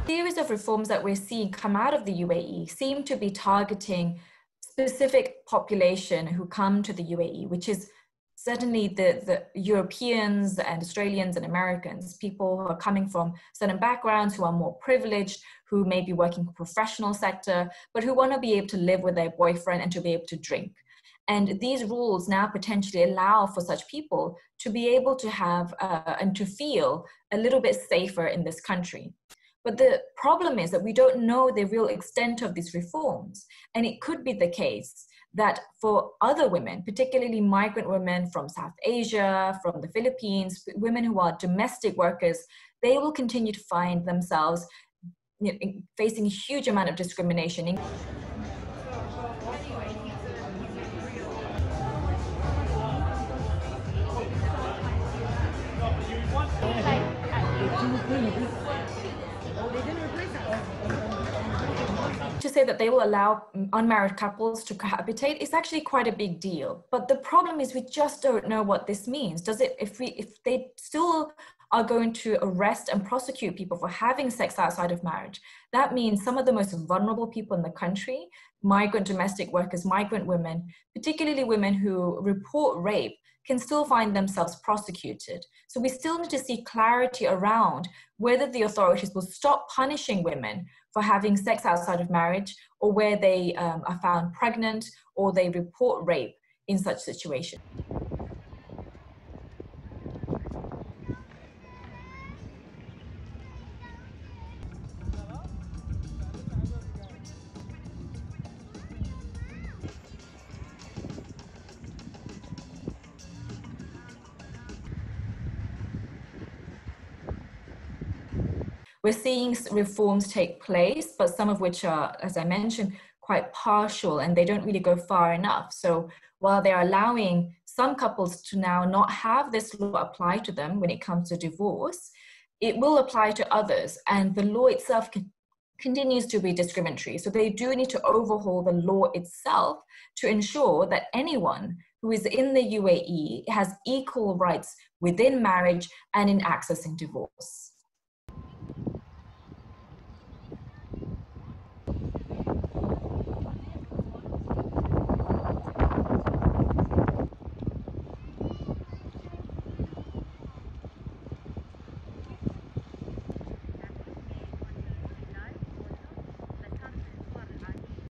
Series of reforms that we're seeing come out of the UAE seem to be targeting specific population who come to the UAE, which is certainly the Europeans and Australians and Americans, people who are coming from certain backgrounds, who are more privileged, who may be working in the professional sector, but who want to be able to live with their boyfriend and to be able to drink. And these rules now potentially allow for such people to be able to have and to feel a little bit safer in this country. But the problem is that we don't know the real extent of these reforms. And it could be the case that for other women, particularly migrant women from South Asia, from the Philippines, women who are domestic workers, they will continue to find themselves facing a huge amount of discrimination. To say that they will allow unmarried couples to cohabitate is actually quite a big deal. But the problem is we just don't know what this means. Does it, if they still are going to arrest and prosecute people for having sex outside of marriage, that means some of the most vulnerable people in the country, migrant domestic workers, migrant women, particularly women who report rape, can still find themselves prosecuted. So we still need to see clarity around whether the authorities will stop punishing women for having sex outside of marriage, or where they are found pregnant, or they report rape in such situations. We're seeing reforms take place, but some of which are, as I mentioned, quite partial, and they don't really go far enough. So while they're allowing some couples to now not have this law apply to them when it comes to divorce, it will apply to others, and the law itself continues to be discriminatory. So they do need to overhaul the law itself to ensure that anyone who is in the UAE has equal rights within marriage and in accessing divorce.